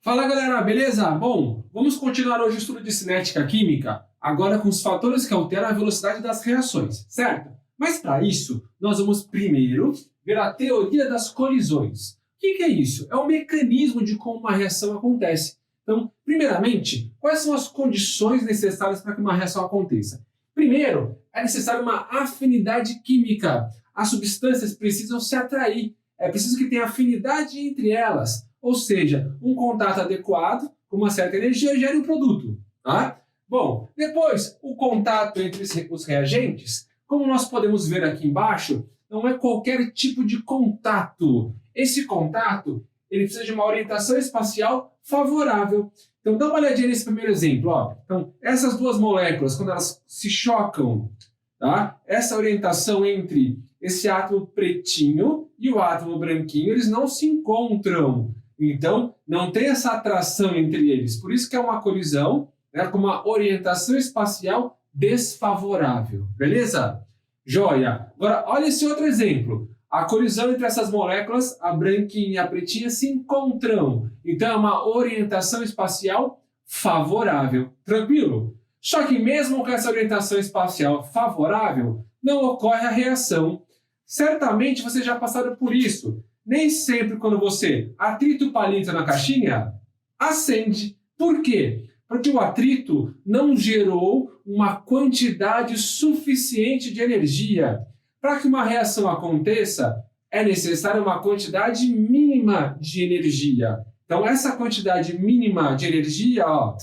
Fala galera, beleza? Bom, vamos continuar hoje o estudo de cinética química, agora com os fatores que alteram a velocidade das reações, certo? Mas para isso, nós vamos primeiro ver a teoria das colisões. O que é isso? É o mecanismo de como uma reação acontece. Então, primeiramente, quais são as condições necessárias para que uma reação aconteça? Primeiro, é necessária uma afinidade química. As substâncias precisam se atrair, é preciso que tenha afinidade entre elas. Ou seja, um contato adequado com uma certa energia gera um produto. Tá? Bom, depois, o contato entre os reagentes, como nós podemos ver aqui embaixo, não é qualquer tipo de contato. Esse contato ele precisa de uma orientação espacial favorável. Então, dá uma olhadinha nesse primeiro exemplo. Ó. Então, essas duas moléculas, quando elas se chocam, tá? Essa orientação entre esse átomo pretinho e o átomo branquinho, eles não se encontram. Então, não tem essa atração entre eles. Por isso que é uma colisão, né, com uma orientação espacial desfavorável. Beleza? Joia! Agora, olha esse outro exemplo. A colisão entre essas moléculas, a branquinha e a pretinha, se encontram. Então, é uma orientação espacial favorável. Tranquilo? Só que mesmo com essa orientação espacial favorável, não ocorre a reação. Certamente vocês já passaram por isso. Nem sempre quando você atrita o palito na caixinha, acende. Por quê? Porque o atrito não gerou uma quantidade suficiente de energia. Para que uma reação aconteça, é necessária uma quantidade mínima de energia. Então, essa quantidade mínima de energia, ó,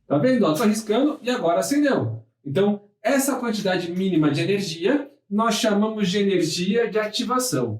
tá vendo? Estou riscando e agora acendeu. Então, essa quantidade mínima de energia nós chamamos de energia de ativação.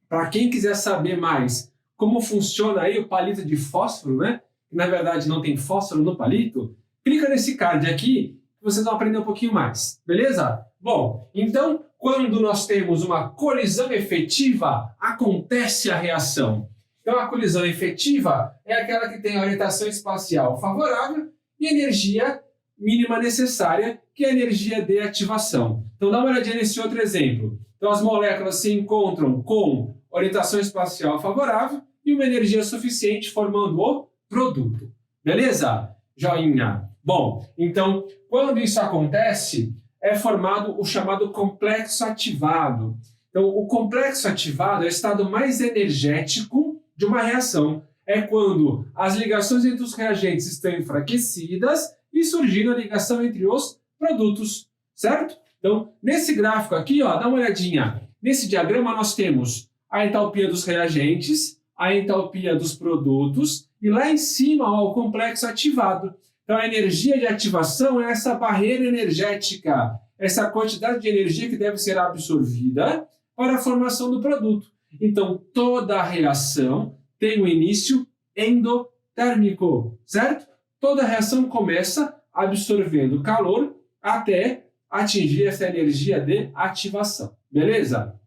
Para quem quiser saber mais como funciona aí o palito de fósforo, né? Que na verdade não tem fósforo no palito, clica nesse card aqui que vocês vão aprender um pouquinho mais, beleza? Bom, então quando nós temos uma colisão efetiva, acontece a reação. Então a colisão efetiva é aquela que tem a orientação espacial favorável e energia mínima necessária, que é a energia de ativação. Então dá uma olhadinha nesse outro exemplo. Então as moléculas se encontram com orientação espacial favorável e uma energia suficiente formando o produto. Beleza? Joinha. Bom, então quando isso acontece, é formado o chamado complexo ativado. Então o complexo ativado é o estado mais energético de uma reação. É quando as ligações entre os reagentes estão enfraquecidas e surgindo a ligação entre os produtos, certo? Então, nesse gráfico aqui, ó, dá uma olhadinha. Nesse diagrama nós temos a entalpia dos reagentes, a entalpia dos produtos e lá em cima, ó, o complexo ativado. Então, a energia de ativação é essa barreira energética, essa quantidade de energia que deve ser absorvida para a formação do produto. Então, toda a reação tem um início endotérmico, certo? Toda reação começa absorvendo calor até atingir essa energia de ativação. Beleza?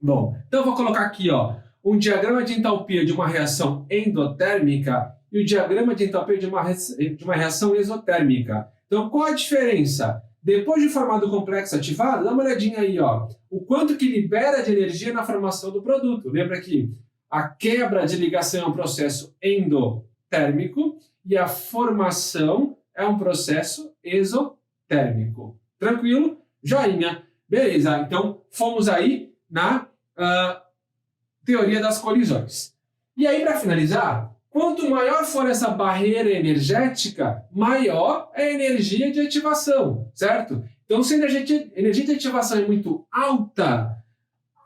Bom, então eu vou colocar aqui ó, um diagrama de entalpia de uma reação endotérmica e o diagrama de entalpia de uma reação exotérmica. Então qual a diferença? Depois de formado o complexo ativado, dá uma olhadinha aí, ó, o quanto que libera de energia na formação do produto. Lembra que a quebra de ligação é um processo endotérmico e a formação é um processo exotérmico. Tranquilo? Joinha. Beleza, então fomos aí na teoria das colisões. E aí, para finalizar, quanto maior for essa barreira energética, maior é a energia de ativação, certo? Então, se a energia de ativação é muito alta,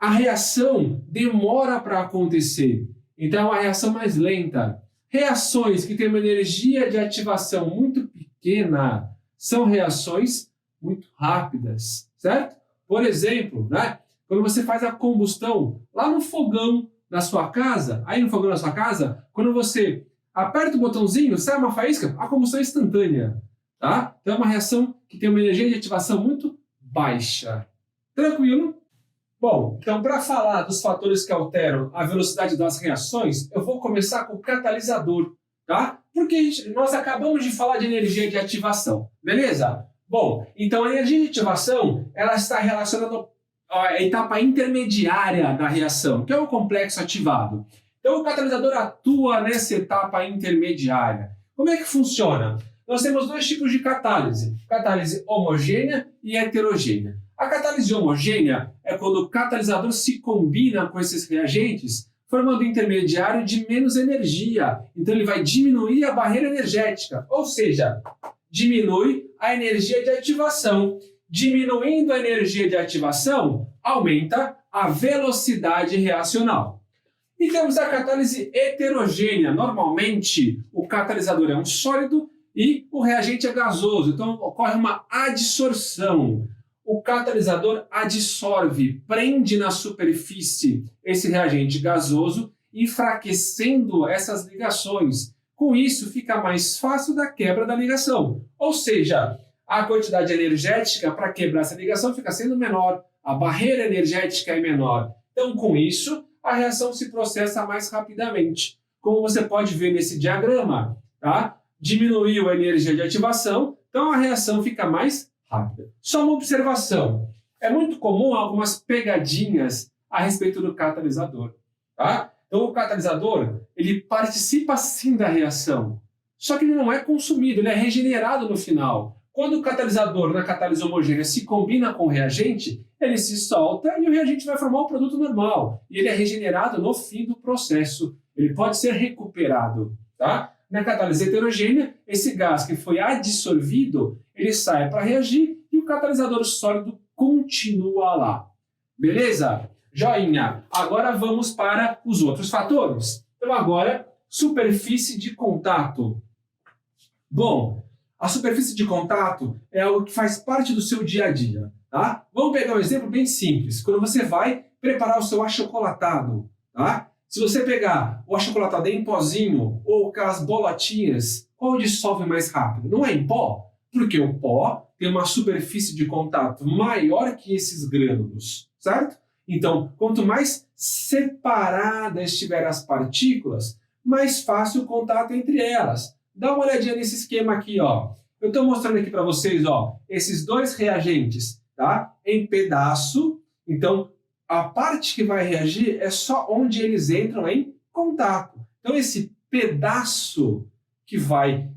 a reação demora para acontecer. Então, é uma reação mais lenta. Reações que têm uma energia de ativação muito pequena são reações muito rápidas, certo? Por exemplo, né, quando você faz a combustão lá no fogão na sua casa, aí no fogão na sua casa, quando você aperta o botãozinho, sai uma faísca, a combustão é instantânea, tá? Então é uma reação que tem uma energia de ativação muito baixa. Tranquilo? Bom, então para falar dos fatores que alteram a velocidade das reações, eu vou começar com o catalisador, tá? Porque nós acabamos de falar de energia de ativação, beleza? Bom, então a energia de ativação, ela está relacionada à etapa intermediária da reação, que é o complexo ativado. Então o catalisador atua nessa etapa intermediária. Como é que funciona? Nós temos dois tipos de catálise: catálise homogênea e heterogênea. A catálise homogênea é quando o catalisador se combina com esses reagentes, formando um intermediário de menos energia. Então ele vai diminuir a barreira energética, ou seja, diminui a energia de ativação. Diminuindo a energia de ativação, aumenta a velocidade reacional. E temos a catálise heterogênea. Normalmente, o catalisador é um sólido e o reagente é gasoso. Então, ocorre uma adsorção. O catalisador adsorve, prende na superfície esse reagente gasoso, enfraquecendo essas ligações. Com isso, fica mais fácil da quebra da ligação. Ou seja, a quantidade energética para quebrar essa ligação fica sendo menor, a barreira energética é menor. Então, com isso, a reação se processa mais rapidamente. Como você pode ver nesse diagrama, tá? Diminuiu a energia de ativação, então a reação fica mais rápida. Só uma observação: é muito comum algumas pegadinhas a respeito do catalisador, tá? Então o catalisador, ele participa sim da reação, só que ele não é consumido, ele é regenerado no final. Quando o catalisador na catálise homogênea se combina com o reagente, ele se solta e o reagente vai formar um produto normal. E ele é regenerado no fim do processo. Ele pode ser recuperado, tá? Na catálise heterogênea, esse gás que foi adsorvido, ele sai para reagir e o catalisador sólido continua lá. Beleza? Joinha. Agora vamos para os outros fatores. Então agora, superfície de contato. Bom, a superfície de contato é algo que faz parte do seu dia a dia, tá? Vamos pegar um exemplo bem simples. Quando você vai preparar o seu achocolatado, tá? Se você pegar o achocolatado em pozinho ou aquelas bolotinhas, qual dissolve mais rápido? Não é em pó? Porque o pó tem uma superfície de contato maior que esses grânulos, certo? Então, quanto mais separadas estiverem as partículas, mais fácil o contato entre elas. Dá uma olhadinha nesse esquema aqui, ó. Eu estou mostrando aqui para vocês, ó, esses dois reagentes, tá? Em pedaço. Então, a parte que vai reagir é só onde eles entram em contato. Então, esse pedaço que vai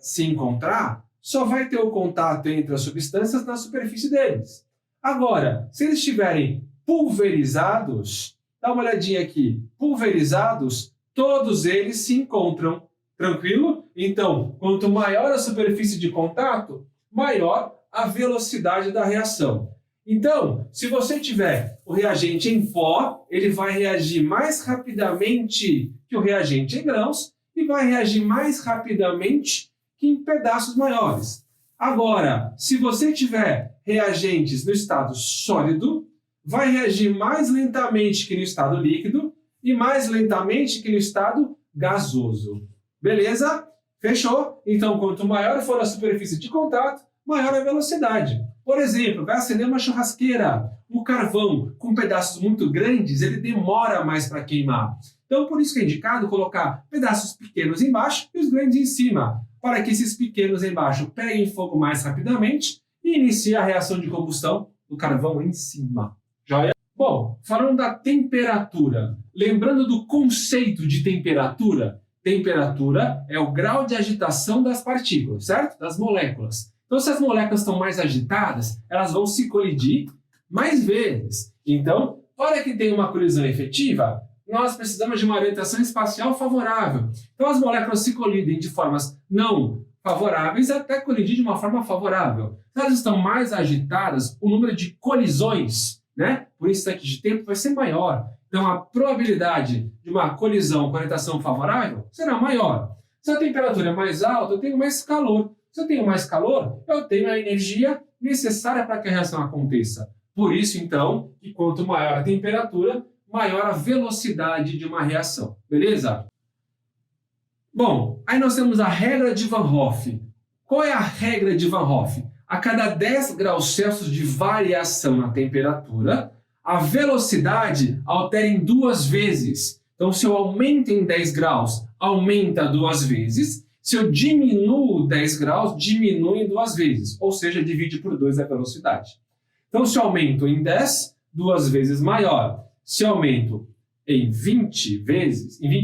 se encontrar só vai ter o contato entre as substâncias na superfície deles. Agora, se eles estiverem pulverizados, dá uma olhadinha aqui, pulverizados, todos eles se encontram. Tranquilo? Então, quanto maior a superfície de contato, maior a velocidade da reação. Então, se você tiver o reagente em pó, ele vai reagir mais rapidamente que o reagente em grãos e vai reagir mais rapidamente que em pedaços maiores. Agora, se você tiver reagentes no estado sólido, vai reagir mais lentamente que no estado líquido e mais lentamente que no estado gasoso. Beleza? Fechou? Então, quanto maior for a superfície de contato, maior a velocidade. Por exemplo, vai acender uma churrasqueira. O carvão com pedaços muito grandes, ele demora mais para queimar. Então, por isso que é indicado colocar pedaços pequenos embaixo e os grandes em cima, para que esses pequenos embaixo peguem fogo mais rapidamente e iniciem a reação de combustão do carvão em cima. Joia? Bom, falando da temperatura, lembrando do conceito de temperatura, temperatura é o grau de agitação das partículas, certo? Das moléculas. Então, se as moléculas estão mais agitadas, elas vão se colidir mais vezes. Então, para que tenha uma colisão efetiva, nós precisamos de uma orientação espacial favorável. Então, as moléculas se colidem de formas não favoráveis até colidir de uma forma favorável. Se elas estão mais agitadas, o número de colisões, né, por instante de tempo vai ser maior. Então, a probabilidade de uma colisão com orientação favorável será maior. Se a temperatura é mais alta, eu tenho mais calor. Se eu tenho mais calor, eu tenho a energia necessária para que a reação aconteça. Por isso, então, que quanto maior a temperatura, maior a velocidade de uma reação. Beleza? Bom, aí nós temos a regra de Van Hoff. Qual é a regra de Van Hoff? A cada 10 graus Celsius de variação na temperatura, a velocidade altera em 2 vezes. Então, se eu aumento em 10 graus, aumenta 2 vezes. Se eu diminuo 10 graus, diminui em 2 vezes. Ou seja, divide por 2 a velocidade. Então, se eu aumento em 10, 2 vezes maior. Se eu aumento em 20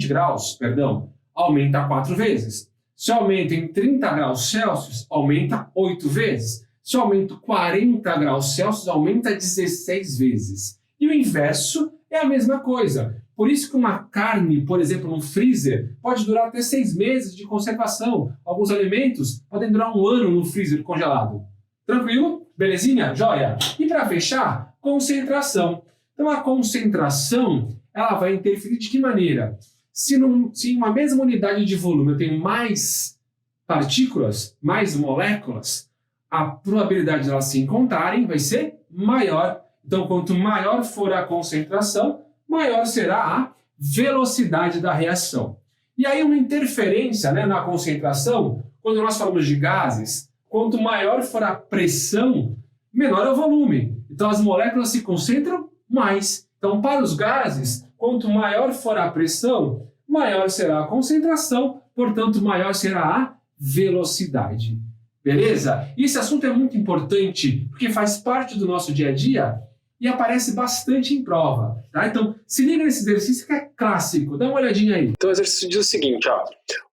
graus, perdão, aumenta 4 vezes. Se eu aumento em 30 graus Celsius, aumenta 8 vezes. Se eu aumento 40 graus Celsius, aumenta 16 vezes. E o inverso é a mesma coisa. Por isso que uma carne, por exemplo, no freezer, pode durar até 6 meses de conservação. Alguns alimentos podem durar 1 ano no freezer congelado. Tranquilo? Belezinha? Joia? E para fechar, concentração. Então a concentração, ela vai interferir de que maneira? Se em uma mesma unidade de volume eu tenho mais partículas, mais moléculas, a probabilidade de elas se encontrarem vai ser maior. Então, quanto maior for a concentração, maior será a velocidade da reação. E aí uma interferência, né, na concentração, quando nós falamos de gases, quanto maior for a pressão, menor é o volume. Então as moléculas se concentram mais. Então para os gases, quanto maior for a pressão, maior será a concentração, portanto maior será a velocidade. Beleza? E esse assunto é muito importante porque faz parte do nosso dia a dia e aparece bastante em prova. Tá? Então, se liga nesse exercício que é clássico. Dá uma olhadinha aí. Então, o exercício diz o seguinte, ó.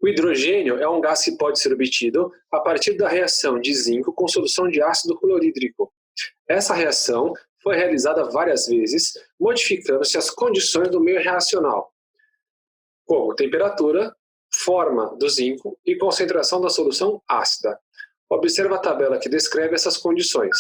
O hidrogênio é um gás que pode ser obtido a partir da reação de zinco com solução de ácido clorídrico. Essa reação foi realizada várias vezes, modificando-se as condições do meio reacional, como temperatura, forma do zinco e concentração da solução ácida. Observa a tabela que descreve essas condições.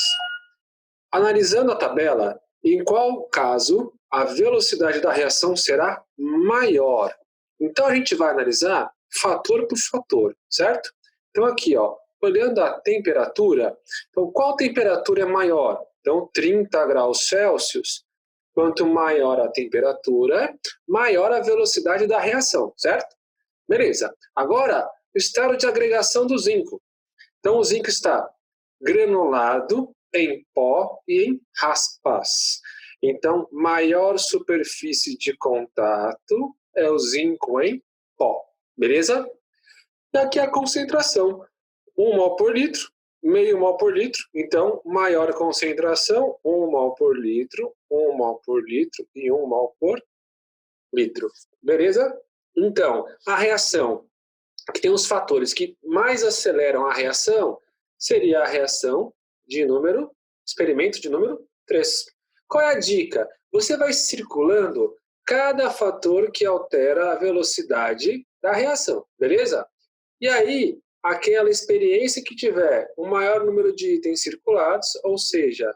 Analisando a tabela, em qual caso a velocidade da reação será maior? Então a gente vai analisar fator por fator, certo? Então aqui, ó, olhando a temperatura, então qual temperatura é maior? Então 30 graus Celsius, quanto maior a temperatura, maior a velocidade da reação, certo? Beleza. Agora, o estado de agregação do zinco. Então o zinco está granulado, em pó e em raspas. Então, maior superfície de contato é o zinco em pó. Beleza? E aqui a concentração. 1 mol por litro, meio mol por litro. Então, maior concentração, 1 mol por litro, 1 mol por litro e 1 mol por litro. Beleza? Então, a reação, que tem os fatores que mais aceleram a reação, seria a reação de experimento de número 3. Qual é a dica? Você vai circulando cada fator que altera a velocidade da reação, beleza? E aí, aquela experiência que tiver o maior número de itens circulados, ou seja,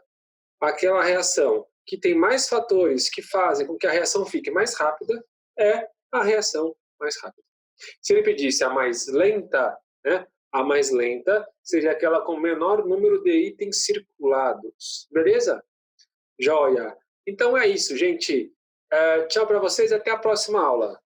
aquela reação que tem mais fatores que fazem com que a reação fique mais rápida, é a reação mais rápida. Se ele pedisse a mais lenta, né? A mais lenta seria aquela com menor número de itens circulados. Beleza? Joia! Então é isso, gente. Tchau para vocês, até a próxima aula.